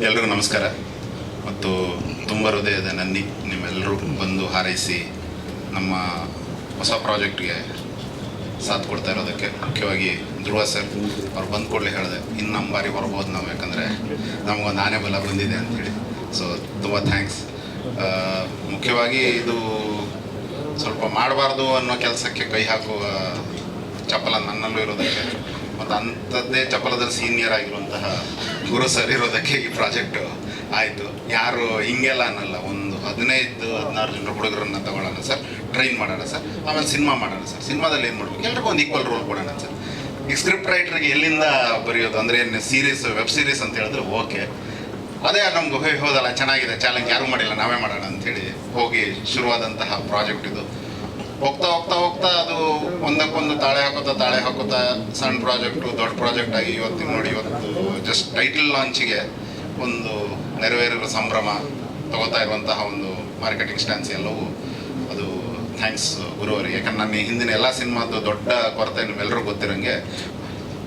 ಎಲ್ರಿಗೂ ನಮಸ್ಕಾರ ಮತ್ತು ತುಂಬ ಹೃದಯದ ನನ್ನಿ ನಿಮ್ಮೆಲ್ಲರೂ ಬಂದು ಹಾರೈಸಿ ನಮ್ಮ ಹೊಸ ಪ್ರಾಜೆಕ್ಟ್ಗೆ ಸಾಥ್ ಕೊಡ್ತಾ ಇರೋದಕ್ಕೆ. ಮುಖ್ಯವಾಗಿ ಧ್ರುವ ಸರ್ ಅವ್ರು ಬಂದ ಕೂಡಲೇ ಹೇಳಿದೆ ಇನ್ನು ನಮ್ಮ ಬಾರಿ ಬರ್ಬೋದು ನಾವು, ಯಾಕಂದರೆ ನಮಗೊಂದು ಆನೆ ಬಲ ಬಂದಿದೆ ಅಂಥೇಳಿ. ಸೊ ತುಂಬ ಥ್ಯಾಂಕ್ಸ್. ಮುಖ್ಯವಾಗಿ ಇದು ಸ್ವಲ್ಪ ಮಾಡಬಾರ್ದು ಅನ್ನೋ ಕೆಲಸಕ್ಕೆ ಕೈ ಹಾಕುವ ಚಪಲ ನನ್ನಲ್ಲೂ ಇರೋದಕ್ಕೆ ಮತ್ತು ಅಂಥದ್ದೇ ಚಪಲದಲ್ಲಿ ಸೀನಿಯರ್ ಆಗಿರುವಂತಹ ಗುರು ಸರ್ ಇರೋದಕ್ಕೆ ಈ ಪ್ರಾಜೆಕ್ಟು ಆಯಿತು. ಯಾರು ಹಿಂಗೆಲ್ಲ ಅನ್ನಲ್ಲ, ಒಂದು 15-16 ಜನರ ಹುಡುಗರನ್ನ ತಗೊಳ್ಳೋಣ ಸರ್, ಟ್ರೈನ್ ಮಾಡೋಣ ಸರ್, ಆಮೇಲೆ ಸಿನಿಮಾ ಮಾಡೋಣ ಸರ್. ಸಿನಿಮಾದಲ್ಲಿ ಏನು ಮಾಡಬೇಕು, ಎಲ್ರಿಗೂ ಒಂದು ಈಕ್ವಲ್ ರೋಲ್ ಕೊಡೋಣ ಸರ್. ಈಗ ಸ್ಕ್ರಿಪ್ಟ್ ರೈಟ್ರಿಗೆ ಎಲ್ಲಿಂದ ಬರೆಯೋದು ಅಂದರೆ ಏನು ಸೀರೀಸ್, ವೆಬ್ ಸೀರೀಸ್ ಅಂತ ಹೇಳಿದ್ರೆ ಓಕೆ, ಅದೇ ನಮ್ಗೆ ಹೋದಲ್ಲ ಚೆನ್ನಾಗಿದೆ, ಚಾಲೆಂಜ್ ಯಾರೂ ಮಾಡಿಲ್ಲ ನಾವೇ ಮಾಡೋಣ ಅಂಥೇಳಿ ಹೋಗಿ ಶುರುವಾದಂತಹ ಪ್ರಾಜೆಕ್ಟ್ ಇದು. ಹೋಗ್ತಾ ಹೋಗ್ತಾ ಹೋಗ್ತಾ ಅದು ಒಂದಕ್ಕೊಂದು ತಾಳೆ ಹಾಕೋತಾ ಸಣ್ಣ ಪ್ರಾಜೆಕ್ಟು ದೊಡ್ಡ ಪ್ರಾಜೆಕ್ಟ್ ಆಗಿ ಇವತ್ತಿಗೆ ನೋಡಿ, ಇವತ್ತು ಜಸ್ಟ್ ಟೈಟಲ್ ಲಾಂಚಿಗೆ ಒಂದು ನೆರವೇರಿರುವ ಸಂಭ್ರಮ, ತಗೋತಾ ಇರುವಂತಹ ಒಂದು ಮಾರ್ಕೆಟಿಂಗ್ ಸ್ಟ್ಯಾನ್ಸ್ ಎಲ್ಲವೂ ಅದು ಥ್ಯಾಂಕ್ಸ್ ಗುರುವರಿಗೆ. ಯಾಕಂದ್ರೆ ನನ್ನ ಹಿಂದಿನ ಎಲ್ಲ ಸಿನಿಮಾದ್ದು ದೊಡ್ಡ ಕೊರತೆ ನಿಮ್ಮೆಲ್ಲರೂ ಗೊತ್ತಿರೋಂಗೆ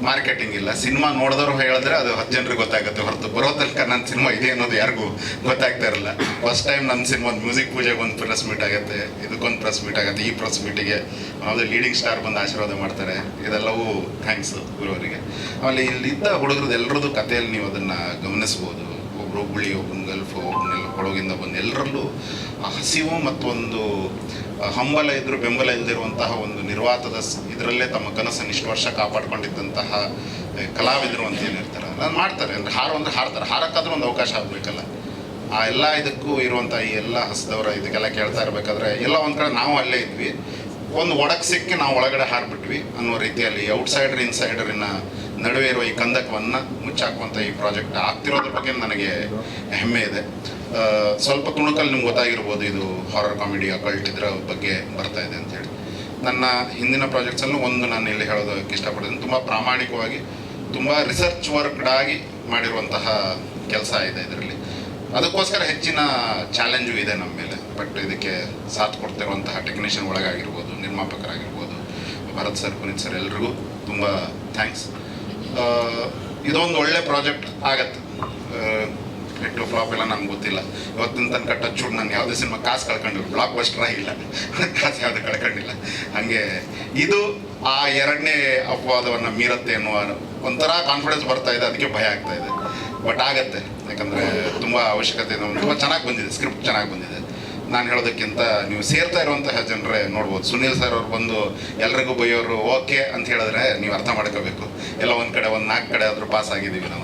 ಮಾರ್ಕೆಟಿಂಗ್ ಇಲ್ಲ. ಸಿನಿಮಾ ನೋಡಿದವರು ಹೇಳಿದ್ರೆ ಅದು 10 ಜನರಿಗೆ ಗೊತ್ತಾಗುತ್ತೆ, ಹೊರತು ಬರೋ ತನಕ ನನ್ನ ಸಿನಿಮಾ ಇದೆ ಅನ್ನೋದು ಯಾರಿಗೂ ಗೊತ್ತಾಗ್ತಾ ಇರಲ್ಲ. ಫಸ್ಟ್ ಟೈಮ್ ನನ್ನ ಸಿನಿಮಾದ ಮ್ಯೂಸಿಕ್ ಪೂಜೆಗೆ ಒಂದು ಪ್ರೆಸ್ ಮೀಟ್ ಆಗುತ್ತೆ, ಇದಕ್ಕೊಂದು ಪ್ರೆಸ್ ಮೀಟ್ ಆಗುತ್ತೆ. ಈ ಪ್ರೆಸ್ ಮೀಟಿಗೆ ಯಾವುದೇ ಲೀಡಿಂಗ್ ಸ್ಟಾರ್ ಬಂದು ಆಶೀರ್ವಾದ ಮಾಡ್ತಾರೆ. ಇದೆಲ್ಲವೂ ಥ್ಯಾಂಕ್ಸ್ ಗುರುವರಿಗೆ. ಆಮೇಲೆ ಇಲ್ಲಿದ್ದ ಹುಡುಗರದ್ದು ಎಲ್ಲರದ್ದು ಕಥೆಯಲ್ಲಿ ನೀವು ಅದನ್ನು ಗಮನಿಸ್ಬೋದು. ಒಬ್ಬರು ಹುಬ್ಬಳ್ಳಿ, ಒಬ್ಬನ ಗಲ್ಫು, ಒಬ್ಬನೆಲ್ಲ ಕೊಡಗಿಂದ ಬಂದು ಎಲ್ಲರಲ್ಲೂ ಹಸಿವು ಮತ್ತು ಒಂದು ಹಂಬಲ ಇದ್ದರೂ ಬೆಂಬಲ ಇಲ್ಲದಿರುವಂತಹ ಒಂದು ನಿರ್ವಾತದ ಇದರಲ್ಲೇ ತಮ್ಮ ಕನಸನ್ನು ಇಷ್ಟು ವರ್ಷ ಕಾಪಾಡ್ಕೊಂಡಿದ್ದಂತಹ ಕಲಾವಿದರು ಅಂತ ಏನಿರ್ತಾರೆ ನಾನು ಮಾಡ್ತಾರೆ. ಅಂದರೆ ಹಾರ್ತಾರೆ, ಹಾರಕ್ಕಾದ್ರೂ ಒಂದು ಅವಕಾಶ ಆಗಬೇಕಲ್ಲ. ಆ ಎಲ್ಲ ಇದಕ್ಕೂ ಇರುವಂಥ ಈ ಎಲ್ಲ ಹಸಿದವರ ಇದಕ್ಕೆಲ್ಲ ಕೇಳ್ತಾ ಇರಬೇಕಾದ್ರೆ ಎಲ್ಲ ಒಂದು ಕಡೆ ನಾವು ಅಲ್ಲೇ ಇದ್ವಿ, ಒಂದು ಒಡಕ್ಕೆ ಸಿಕ್ಕಿ ನಾವು ಒಳಗಡೆ ಹಾರಿಬಿಟ್ವಿ ಅನ್ನೋ ರೀತಿಯಲ್ಲಿ ಔಟ್ಸೈಡರ್ ಇನ್ಸೈಡರಿನ ನಡುವೆ ಇರುವ ಈ ಕಂದಕವನ್ನು ಮುಚ್ಚಾಕುವಂಥ ಈ ಪ್ರಾಜೆಕ್ಟ್ ಆಗ್ತಿರೋದ್ರ ಬಗ್ಗೆ ನನಗೆ ಹೆಮ್ಮೆ ಇದೆ. ಸ್ವಲ್ಪ ತುಣುಕಲ್ಲಿ ನಿಮ್ಗೆ ಗೊತ್ತಾಗಿರ್ಬೋದು, ಇದು ಹಾರರ್ ಕಾಮಿಡಿ ಅಕಲ್ಟ್ ಇದರ ಬಗ್ಗೆ ಬರ್ತಾ ಇದೆ ಅಂಥೇಳಿ. ನನ್ನ ಹಿಂದಿನ ಪ್ರಾಜೆಕ್ಟ್ಸಲ್ಲೂ ಒಂದು ನಾನು ಇಲ್ಲಿ ಹೇಳೋದಕ್ಕೆ ಇಷ್ಟಪಡ್ತೀನಿ, ತುಂಬ ಪ್ರಾಮಾಣಿಕವಾಗಿ ತುಂಬ ರಿಸರ್ಚ್ ವರ್ಕ್ಡಾಗಿ ಮಾಡಿರುವಂತಹ ಕೆಲಸ ಇದೆ ಇದರಲ್ಲಿ. ಅದಕ್ಕೋಸ್ಕರ ಹೆಚ್ಚಿನ ಚಾಲೆಂಜು ಇದೆ ನಮ್ಮ ಮೇಲೆ. ಬಟ್ ಇದಕ್ಕೆ ಸಾಥ್ ಕೊಡ್ತಿರುವಂತಹ ಟೆಕ್ನಿಷಿಯನ್ ಒಳಗಾಗಿರ್ಬೋದು, ನಿರ್ಮಾಪಕರಾಗಿರ್ಬೋದು, ಭರತ್ ಸರ್, ಪುನೀತ್ ಸರ್, ಎಲ್ರಿಗೂ ತುಂಬ ಥ್ಯಾಂಕ್ಸ್. ಇದೊಂದು ಒಳ್ಳೆ ಪ್ರಾಜೆಕ್ಟ್ ಆಗತ್ತೆ. ಹಿಟ್ಟು ಫ್ಲಾಪ್ ಎಲ್ಲ ನಮ್ಗೆ ಗೊತ್ತಿಲ್ಲ. ಇವತ್ತಿನ ತನಕ ಟಚ್ ಹುಡ್ ನಾನು ಯಾವುದೇ ಸಿನಿಮಾ ಕಾಸು ಕಳ್ಕೊಂಡಿಲ್ಲ, ಬ್ಲಾಕ್ ಬಸ್ಟರ್ ಆಗಿಲ್ಲ, ಕಾಸು ಯಾವುದು ಕಳ್ಕೊಂಡಿಲ್ಲ. ಹಾಗೆ ಇದು ಆ ಎರಡನೇ ಅಪವಾದವನ್ನು ಮೀರತ್ತೆ ಅನ್ನುವ ಒಂಥರ ಕಾನ್ಫಿಡೆನ್ಸ್ ಬರ್ತಾ ಇದೆ. ಅದಕ್ಕೆ ಭಯ ಆಗ್ತಾ ಇದೆ, ಬಟ್ ಆಗತ್ತೆ. ಯಾಕಂದರೆ ತುಂಬ ಅವಶ್ಯಕತೆ ಇದೆ. ತುಂಬ ಚೆನ್ನಾಗಿ ಬಂದಿದೆ, ಸ್ಕ್ರಿಪ್ಟ್ ಚೆನ್ನಾಗಿ ಬಂದಿದೆ. ನಾನು ಹೇಳೋದಕ್ಕಿಂತ ನೀವು ಸೇರ್ತಾ ಇರುವಂತಹ ಜನರೇ ನೋಡ್ಬೋದು. ಸುನೀಲ್ ಸರ್ ಅವ್ರು ಬಂದು ಎಲ್ರಿಗೂ ಬೈಯೋರು ಓಕೆ ಅಂತ ಹೇಳಿದ್ರೆ ನೀವು ಅರ್ಥ ಮಾಡ್ಕೋಬೇಕು, ಎಲ್ಲ ಒಂದು ಕಡೆ ಒಂದು 4 ಕಡೆ ಆದರೂ ಪಾಸ್ ಆಗಿದ್ದೀವಿ ನಾವು.